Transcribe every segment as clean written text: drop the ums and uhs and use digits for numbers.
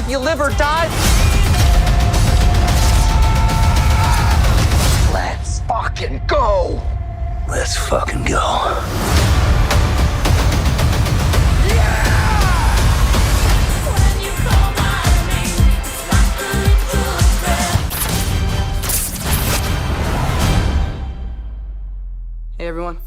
if you live or die. Let's fucking go! Let's fucking go. Hey everyone.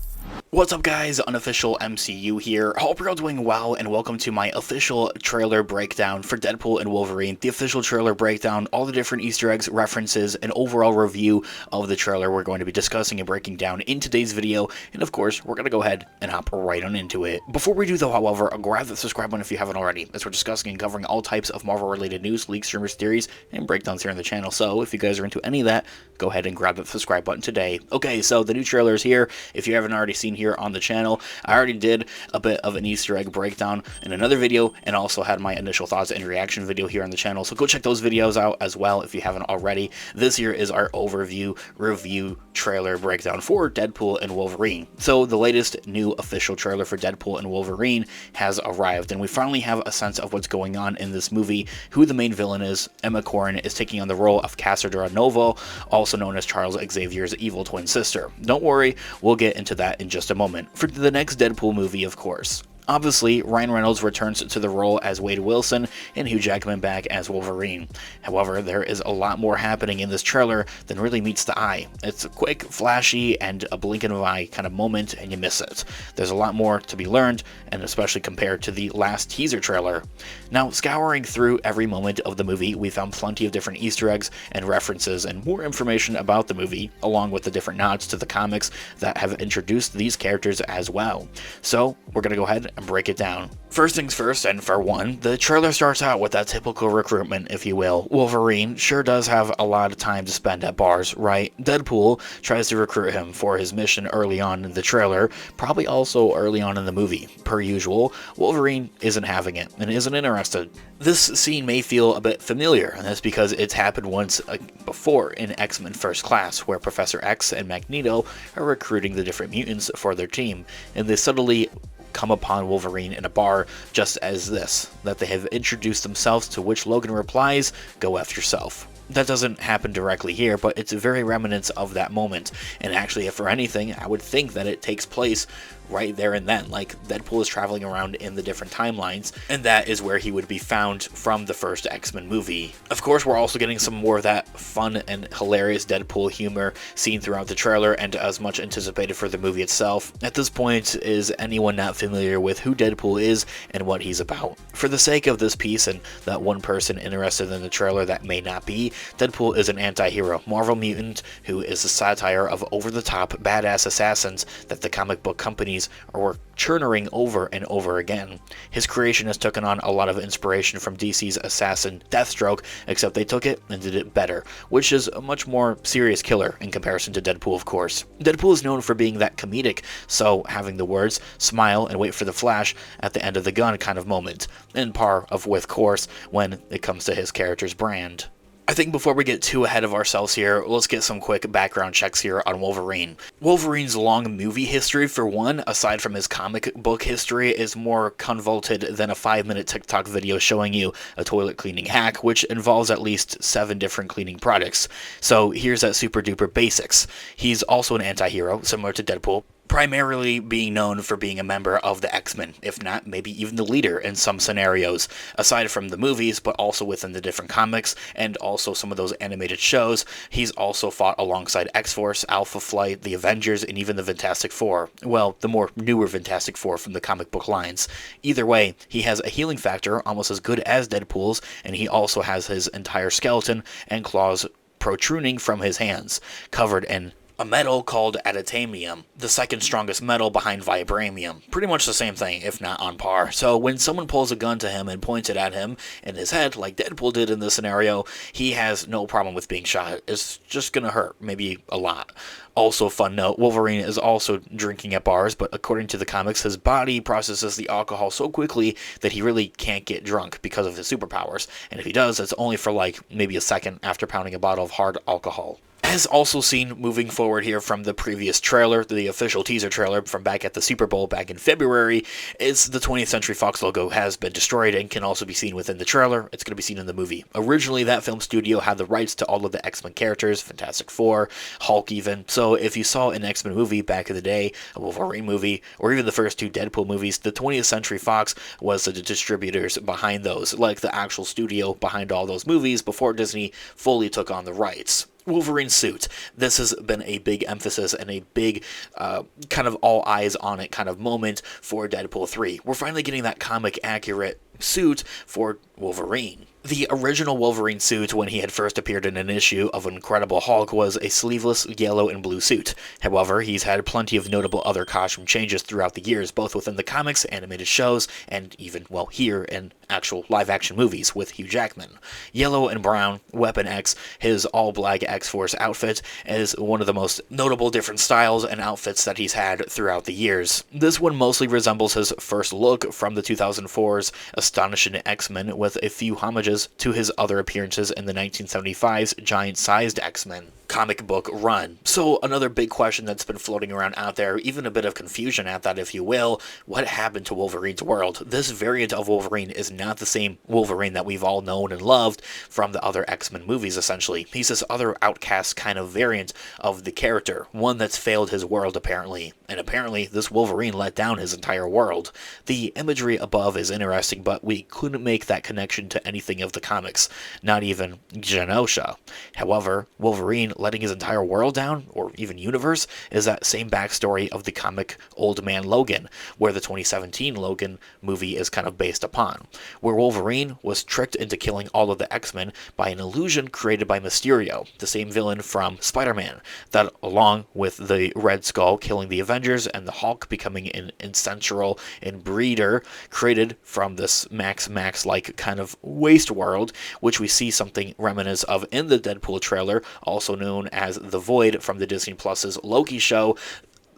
What's up guys, Unofficial MCU here. Hope you're all doing well and welcome to my official trailer breakdown for Deadpool and Wolverine. The official trailer breakdown, all the different Easter eggs, references, and overall review of the trailer we're going to be discussing and breaking down in today's video. And of course, we're going to go ahead and hop right on into it. Before we do though, however, grab the subscribe button if you haven't already, as we're discussing and covering all types of Marvel related news, leaks, rumors, theories, and breakdowns here on the channel. So if you guys are into any of that, go ahead and grab that subscribe button today. Okay, so the new trailer is here. If you haven't already seen here on the channel, I already did a bit of an Easter egg breakdown in another video and also had my initial thoughts and reaction video here on the channel, so go check those videos out as well if you haven't already. This here is our overview review trailer breakdown for Deadpool and Wolverine. So the latest new official trailer for Deadpool and Wolverine has arrived and we finally have a sense of what's going on in this movie, who the main villain is. Emma Corrin is taking on the role of Cassandra Novo, also known as Charles Xavier's evil twin sister. Don't worry, we'll get into that in just a moment. For the next Deadpool movie, of course. Obviously, Ryan Reynolds returns to the role as Wade Wilson and Hugh Jackman back as Wolverine. However, there is a lot more happening in this trailer than really meets the eye. It's a quick, flashy, and a blink of an eye kind of moment and you miss it. There's a lot more to be learned, and especially compared to the last teaser trailer. Now, scouring through every moment of the movie, we found plenty of different Easter eggs and references and more information about the movie, along with the different nods to the comics that have introduced these characters as well. So, we're going to go ahead and break it down. First things first, and for one, the trailer starts out with that typical recruitment, if you will. Wolverine sure does have a lot of time to spend at bars, right? Deadpool tries to recruit him for his mission early on in the trailer, probably also early on in the movie. Per usual, Wolverine isn't having it and isn't interested. This scene may feel a bit familiar, and that's because it's happened once before in X-Men First Class, where Professor X and Magneto are recruiting the different mutants for their team, and they subtly come upon Wolverine in a bar just as this, that they have introduced themselves, to which Logan replies, "Go F yourself." That doesn't happen directly here, but it's very reminiscent of that moment, and actually, if for anything, I would think that it takes place right there and then. Like, Deadpool is traveling around in the different timelines, and that is where he would be found from the first X-Men movie. Of course, we're also getting some more of that fun and hilarious Deadpool humor seen throughout the trailer, and as much anticipated for the movie itself. At this point, is anyone not familiar with who Deadpool is and what he's about? For the sake of this piece and that one person interested in the trailer that may not be, Deadpool is an anti-hero, Marvel mutant who is a satire of over-the-top badass assassins that the comic book companies are churning over and over again. His creation has taken on a lot of inspiration from DC's assassin Deathstroke, except they took it and did it better, which is a much more serious killer in comparison to Deadpool, of course. Deadpool is known for being that comedic, so having the words "smile and wait for the flash" at the end of the gun kind of moment, in par of with course when it comes to his character's brand. I think before we get too ahead of ourselves here, let's get some quick background checks here on Wolverine. Wolverine's long movie history, for one, aside from his comic book history, is more convoluted than a 5-minute TikTok video showing you a toilet cleaning hack, which involves at least 7 different cleaning products. So here's that super duper basics. He's also an anti-hero, similar to Deadpool, primarily being known for being a member of the X-Men, if not maybe even the leader in some scenarios, aside from the movies, but also within the different comics and also some of those animated shows. He's also fought alongside X-Force, Alpha Flight, the Avengers, and even the Fantastic Four. Well, the more newer Fantastic Four from the comic book lines. Either way, he has a healing factor almost as good as Deadpool's, and he also has his entire skeleton and claws protruding from his hands, covered in a metal called adamantium, the second strongest metal behind vibranium. Pretty much the same thing, if not on par. So when someone pulls a gun to him and points it at him in his head, like Deadpool did in this scenario, he has no problem with being shot. It's just gonna hurt, maybe a lot. Also, fun note, Wolverine is also drinking at bars, but according to the comics, his body processes the alcohol so quickly that he really can't get drunk because of his superpowers. And if he does, it's only for like maybe a second after pounding a bottle of hard alcohol. As also seen moving forward here from the previous trailer, the official teaser trailer from back at the Super Bowl back in February, is the 20th Century Fox logo has been destroyed and can also be seen within the trailer. It's going to be seen in the movie. Originally, that film studio had the rights to all of the X-Men characters, Fantastic Four, Hulk even. So if you saw an X-Men movie back in the day, a Wolverine movie, or even the first two Deadpool movies, the 20th Century Fox was the distributors behind those, like the actual studio behind all those movies before Disney fully took on the rights. Wolverine suit. This has been a big emphasis and a big kind of all eyes on it kind of moment for Deadpool 3. We're finally getting that comic accurate suit for Wolverine. The original Wolverine suit, when he had first appeared in an issue of Incredible Hulk, was a sleeveless yellow and blue suit. However, he's had plenty of notable other costume changes throughout the years, both within the comics, animated shows, and even, well, here in actual live-action movies with Hugh Jackman. Yellow and brown, Weapon X, his all-black X-Force outfit, is one of the most notable different styles and outfits that he's had throughout the years. This one mostly resembles his first look from the 2004's Astonishing X-Men, with a few homages to his other appearances in the 1975's giant-sized X-Men comic book run. So another big question that's been floating around out there, even a bit of confusion at that if you will, what happened to Wolverine's world? This variant of Wolverine is not the same Wolverine that we've all known and loved from the other X-Men movies essentially. He's this other outcast kind of variant of the character, one that's failed his world apparently, and apparently this Wolverine let down his entire world. The imagery above is interesting, but we couldn't make that connection to anything of the comics, not even Genosha. However, Wolverine letting his entire world down, or even universe, is that same backstory of the comic Old Man Logan, where the 2017 Logan movie is kind of based upon, where Wolverine was tricked into killing all of the X-Men by an illusion created by Mysterio, the same villain from Spider-Man, that along with the Red Skull killing the Avengers and the Hulk becoming an ancestral inbreeder created from this Max-like kind of waste world, which we see something reminiscent of in the Deadpool trailer, also known as The Void from the Disney Plus's Loki show.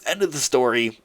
End of the story.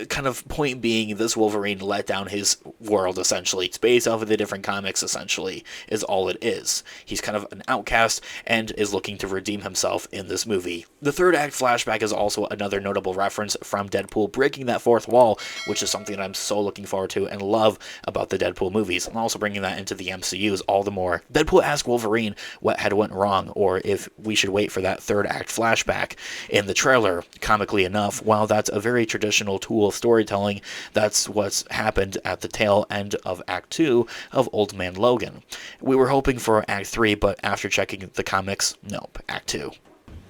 Kind of point being, this Wolverine let down his world essentially. It's based off of the different comics essentially, is all it is. He's kind of an outcast and is looking to redeem himself in this movie. The third act flashback is also another notable reference from Deadpool breaking that fourth wall, which is something that I'm so looking forward to and love about the Deadpool movies. I'm also bringing that into the MCUs all the more. Deadpool asked Wolverine what had went wrong, or if we should wait for that third act flashback in the trailer. Comically enough, while that's a very traditional tool of storytelling, that's what's happened at the tail end of Act 2 of Old Man Logan. We were hoping for Act 3, but after checking the comics, nope, Act 2.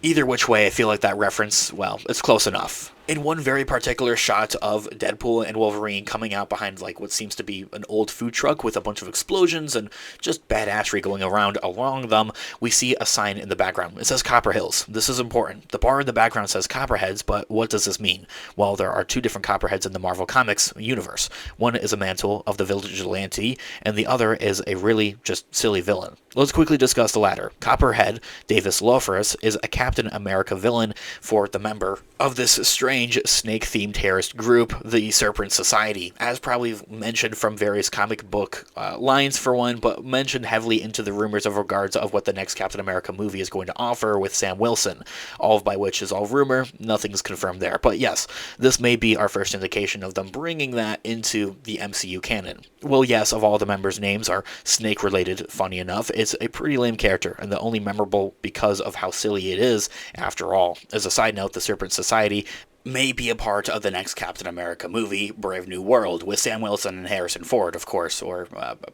Either which way, I feel like that reference, well, it's close enough. In one very particular shot of Deadpool and Wolverine coming out behind like what seems to be an old food truck with a bunch of explosions and just badassery going around along them, we see a sign in the background. It says Copper Hills. This is important. The bar in the background says Copperheads, but what does this mean? Well, there are two different Copperheads in the Marvel Comics universe. One is a mantle of the vigilante, and the other is a really just silly villain. Let's quickly discuss the latter. Copperhead, Davis Loferus, is a Captain America villain for the member of this strange snake-themed terrorist group, the Serpent Society, as probably mentioned from various comic book lines for one, but mentioned heavily into the rumors of regards of what the next Captain America movie is going to offer with Sam Wilson, all of by which is all rumor, nothing's confirmed there. But yes, this may be our first indication of them bringing that into the MCU canon. Well, yes, of all the members' names are snake-related, funny enough. It's a pretty lame character, and the only memorable because of how silly it is, after all. As a side note, the Serpent Society may be a part of the next Captain America movie, Brave New World, with Sam Wilson and Harrison Ford, of course, or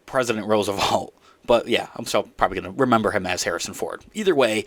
President Roosevelt. But yeah, I'm still probably going to remember him as Harrison Ford. Either way,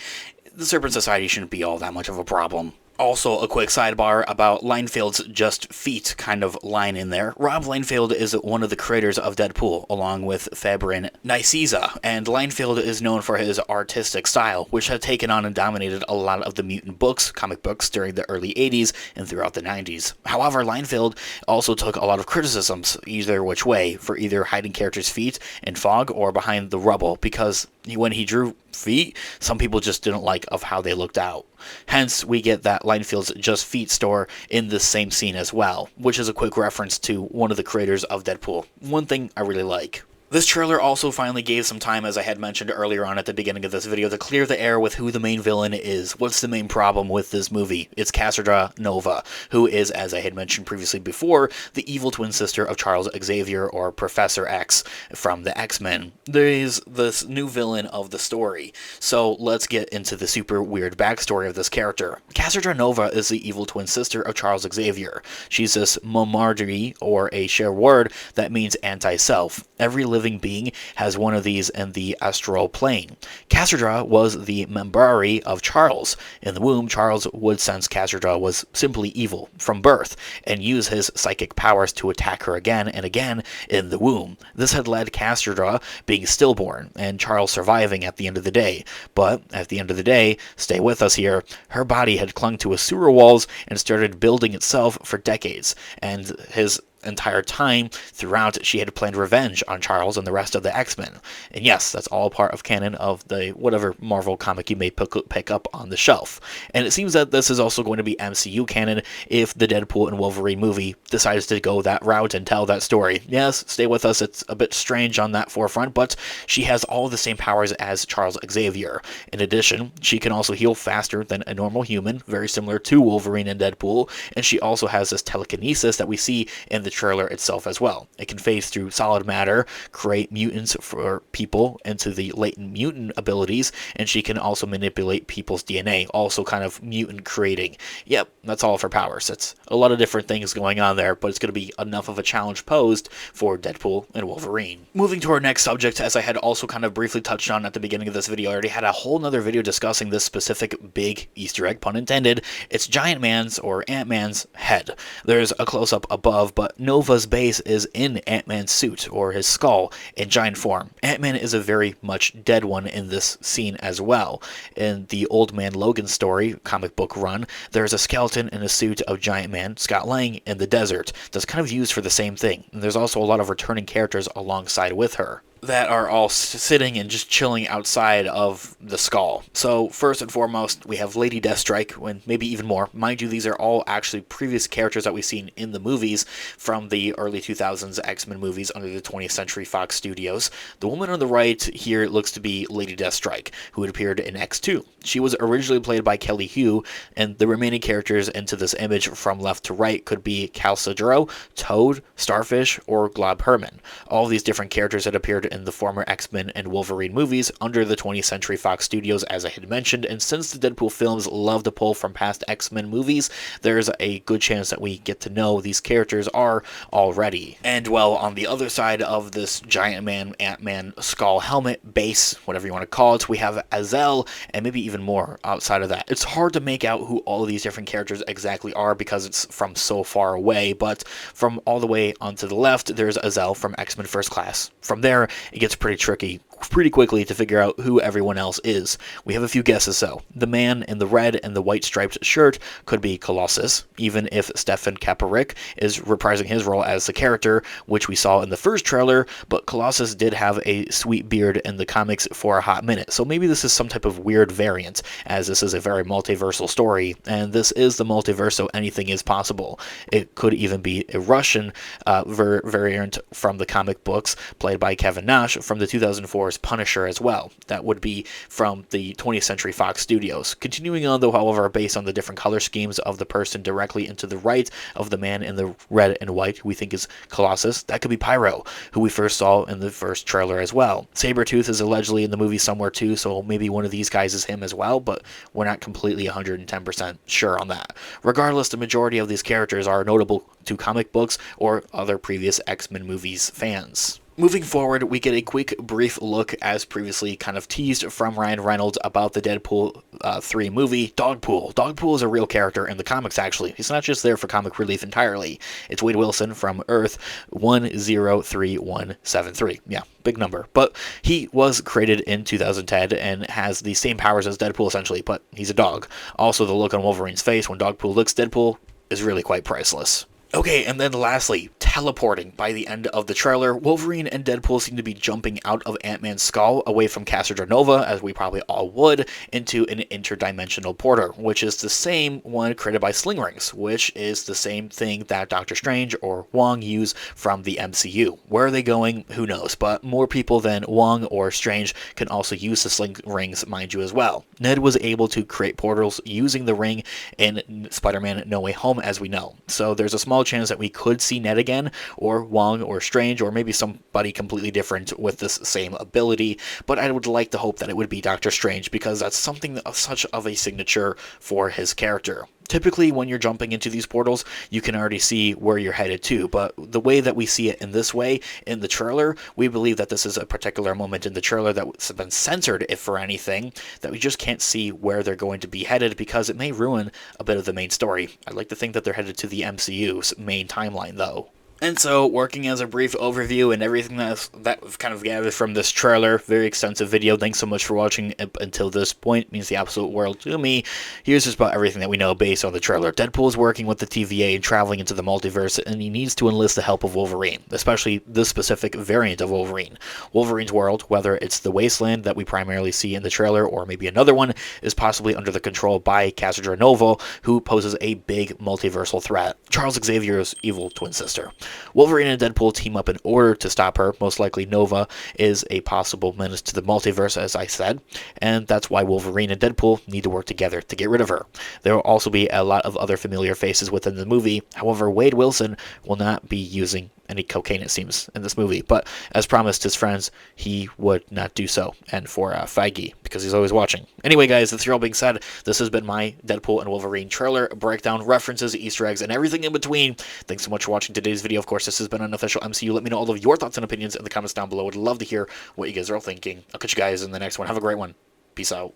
the Serpent Society shouldn't be all that much of a problem. Also, a quick sidebar about Linefield's Just Feet kind of line in there. Rob Liefeld is one of the creators of Deadpool, along with Fabrin Nicieza, and Liefeld is known for his artistic style, which had taken on and dominated a lot of the mutant books, comic books, during the early 80s and throughout the 90s. However, Liefeld also took a lot of criticisms, either which way, for either hiding characters' feet in fog or behind the rubble, because when he drew feet, some people just didn't like of how they looked out. Hence, we get that Linefield's Just Feet store in this same scene as well, which is a quick reference to one of the creators of Deadpool. One thing I really like. This trailer also finally gave some time, as I had mentioned earlier on at the beginning of this video, to clear the air with who the main villain is. What's the main problem with this movie? It's Cassandra Nova, who is, as I had mentioned previously before, the evil twin sister of Charles Xavier, or Professor X, from the X-Men. There is this new villain of the story, so let's get into the super weird backstory of this character. Cassandra Nova is the evil twin sister of Charles Xavier. She's this Momardri, or a share word that means anti-self. Every living being has one of these in the astral plane. Cassandra was the Membari of Charles. In the womb, Charles would sense Cassandra was simply evil from birth and use his psychic powers to attack her again and again in the womb. This had led Cassandra being stillborn and Charles surviving at the end of the day. But at the end of the day, stay with us here, her body had clung to his sewer walls and started building itself for decades, and his entire time throughout she had planned revenge on Charles and the rest of the X-Men. And yes, that's all part of canon of the whatever Marvel comic you may pick up on the shelf. And it seems that this is also going to be MCU canon if the Deadpool and Wolverine movie decides to go that route and tell that story. Yes, stay with us, it's a bit strange on that forefront, but she has all the same powers as Charles Xavier. In addition, she can also heal faster than a normal human, very similar to Wolverine and Deadpool, and she also has this telekinesis that we see in the trailer itself as well. It can phase through solid matter, create mutants for people into the latent mutant abilities, and she can also manipulate people's DNA, also kind of mutant creating. Yep, that's all of her powers. It's a lot of different things going on there, but it's going to be enough of a challenge posed for Deadpool and Wolverine. Moving to our next subject, as I had also kind of briefly touched on at the beginning of this video, I already had a whole nother video discussing this specific big Easter egg, pun intended. It's Giant Man's or Ant-Man's head. There's a close-up above, but Nova's base is in Ant-Man's suit, or his skull, in giant form. Ant-Man is a very much dead one in this scene as well. In the Old Man Logan story, comic book run, there's a skeleton in a suit of Giant Man, Scott Lang, in the desert, that's kind of used for the same thing. And there's also a lot of returning characters alongside with her that are all sitting and just chilling outside of the skull. So first and foremost, we have Lady Deathstrike, and maybe even more. Mind you, these are all actually previous characters that we've seen in the movies from the early 2000s X-Men movies under the 20th Century Fox Studios. The woman on the right here looks to be Lady Deathstrike, who had appeared in X2. She was originally played by Kelly Hugh, and the remaining characters into this image from left to right could be Calcidro, Toad, Starfish, or Glob Herman. All these different characters had appeared in the former X-Men and Wolverine movies under the 20th Century Fox Studios, as I had mentioned, and since the Deadpool films love to pull from past X-Men movies, there's a good chance that we get to know these characters are already. And well, on the other side of this Giant Man, Ant-Man skull helmet base, whatever you want to call it, we have Azel, and maybe even more outside of that. It's hard to make out who all of these different characters exactly are because it's from so far away, but from all the way onto the left, there's Azel from X-Men First Class. From there, it gets pretty tricky pretty quickly to figure out who everyone else is. We have a few guesses though. The man in the red and the white striped shirt could be Colossus, even if Stefan Kaparik is reprising his role as the character, which we saw in the first trailer, but Colossus did have a sweet beard in the comics for a hot minute, so maybe this is some type of weird variant, as this is a very multiversal story, and this is the multiverse, so anything is possible. It could even be a Russian variant from the comic books, played by Kevin Nash from the 2004's Punisher as well. That would be from the 20th Century Fox Studios. Continuing on though, however, based on the different color schemes of the person directly into the right of the man in the red and white, who we think is Colossus, that could be Pyro, who we first saw in the first trailer as well. Sabretooth is allegedly in the movie somewhere too, so maybe one of these guys is him as well, but we're not completely 110% sure on that. Regardless, the majority of these characters are notable to comic books or other previous X-Men movies fans. Moving forward, we get a quick, brief look, as previously kind of teased from Ryan Reynolds, about the Deadpool 3 movie, Dogpool. Dogpool is a real character in the comics, actually. He's not just there for comic relief entirely. It's Wade Wilson from Earth 103173. Yeah, big number. But he was created in 2010 and has the same powers as Deadpool, essentially, but he's a dog. Also, the look on Wolverine's face when Dogpool looks Deadpool is really quite priceless. Okay, and then lastly, teleporting. By the end of the trailer, Wolverine and Deadpool seem to be jumping out of Ant-Man's skull, away from Casa Nova, as we probably all would, into an interdimensional portal, which is the same one created by Sling Rings, which is the same thing that Doctor Strange or Wong use from the MCU. Where are they going? Who knows, but more people than Wong or Strange can also use the Sling Rings, mind you, as well. Ned was able to create portals using the ring in Spider-Man No Way Home, as we know, so there's a small chance that we could see Ned again, or Wong, or Strange, or maybe somebody completely different with this same ability, but I would like to hope that it would be Doctor Strange, because that's something of such of a signature for his character. Typically, when you're jumping into these portals, you can already see where you're headed to, but the way that we see it in this way, in the trailer, we believe that this is a particular moment in the trailer that's been censored, if for anything, that we just can't see where they're going to be headed, because it may ruin a bit of the main story. I'd like to think that they're headed to the MCU's main timeline, though. And so, working as a brief overview and everything that we've kind of gathered from this trailer, very extensive video, thanks so much for watching until this point, it means the absolute world to me. Here's just about everything that we know based on the trailer. Deadpool is working with the TVA and traveling into the multiverse, and he needs to enlist the help of Wolverine, especially this specific variant of Wolverine. Wolverine's world, whether it's the Wasteland that we primarily see in the trailer, or maybe another one, is possibly under the control by Casa Nova, who poses a big multiversal threat, Charles Xavier's evil twin sister. Wolverine and Deadpool team up in order to stop her. Most likely Nova is a possible menace to the multiverse, as I said, and that's why Wolverine and Deadpool need to work together to get rid of her. There will also be a lot of other familiar faces within the movie. However, Wade Wilson will not be using any cocaine, it seems, in this movie, but as promised his friends, he would not do so, and for Feige, because he's always watching. Anyway, guys, that's all being said, this has been my Deadpool and Wolverine trailer breakdown, references, Easter eggs, and everything in between. Thanks so much for watching today's video. Of course, this has been an official MCU. Let me know all of your thoughts and opinions in the comments down below. I'd love to hear what you guys are all thinking. I'll catch you guys in the next one. Have a great one. Peace out.